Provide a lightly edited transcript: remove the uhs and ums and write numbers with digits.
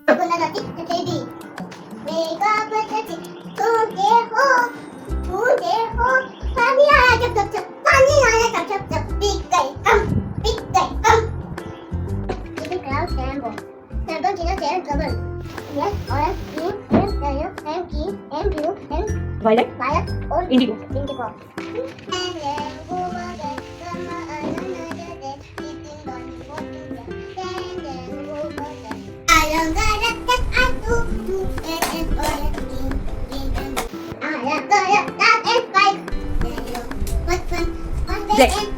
बनारसी तेरी मेरा बदती तूने हो पानी आया जब जब जब पानी आया जब जब जब पीक गए कम Little clouds rainbow Rainbow Gina Sharon Trouble Yes, orange, green, red, yellow, and green, and blue, and Violet. violet, or Indigo. Indigo. And then go again, come another day, eating bunny, walking there. And then go again. I don't got it, that I do, and orange, green, and I don't got it, that is right. What fun, one day, Black. and